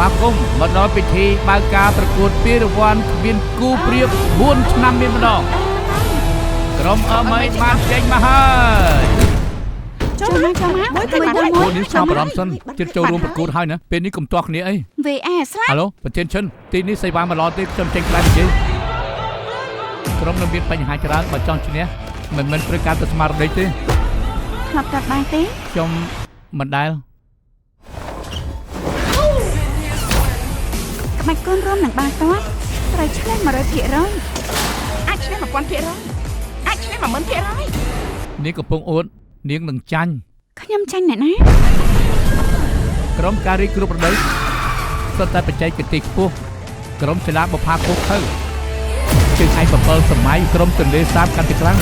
វាគមន៍មកដល់ពិធីបើកការប្រកួតពានរង្វាន់មានគូប្រៀប4ឆ្នាំមានម្ដងក្រុមអមេបានចេញមកហើយចូលមកមួយទៅមួយនេះស្គាល់បារម្ភសិនជិតចូលរួមប្រកួតហើយណាពេលនេះកុំទាស់គ្នាអី VR ស្រាច់ ហៅប្រធានឈិនទីនេះសេវាមកឡទេខ្ញុំចេញខ្លាំងនិយាយក្រុមនឹងមានបញ្ហាច្រើនបើចង់ឈ្នះមិនមែនព្រឹកការទៅស្មារតីទេឆ្លាប់កាត់បានទេខ្ញុំមិនដែលក្បាច់កូនរួមនឹងបាល់ទាត់ត្រូវឈ្នះ 100% អាចឈ្នះ 1000% អាចឈ្នះ 10000% នាងកំពុងអួតនាងនឹងចាញ់ខ្ញុំចាញ់អ្នកណាក្រុមការរីកគ្រប់រដូវសុទ្ធតែបច្ចេកទេសខ្ពស់ក្រុមចលនាបុប្ផាគោខើជើងឯក7សម័យក្រុមទន្លេសាបកាន់តែខ្លាំង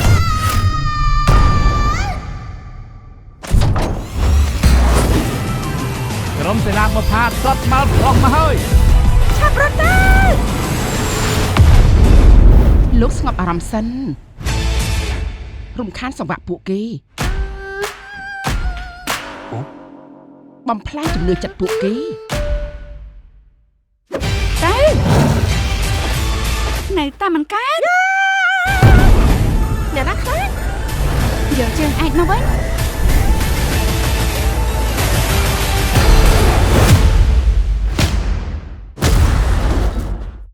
ក្រុមចលនាបុប្ផាសត់មកប្រុសមកហើយឆាប់រត់ទៅលោកស្ងប់អារម្មណ៍សិនរំខានសង្វាក់ពួកគេបំផ្លាញជំនឿចិត្តពួកគេទៅនៅតែមិនកើតអ្នកណាខ្លាចយកជើងឯកមកវិញ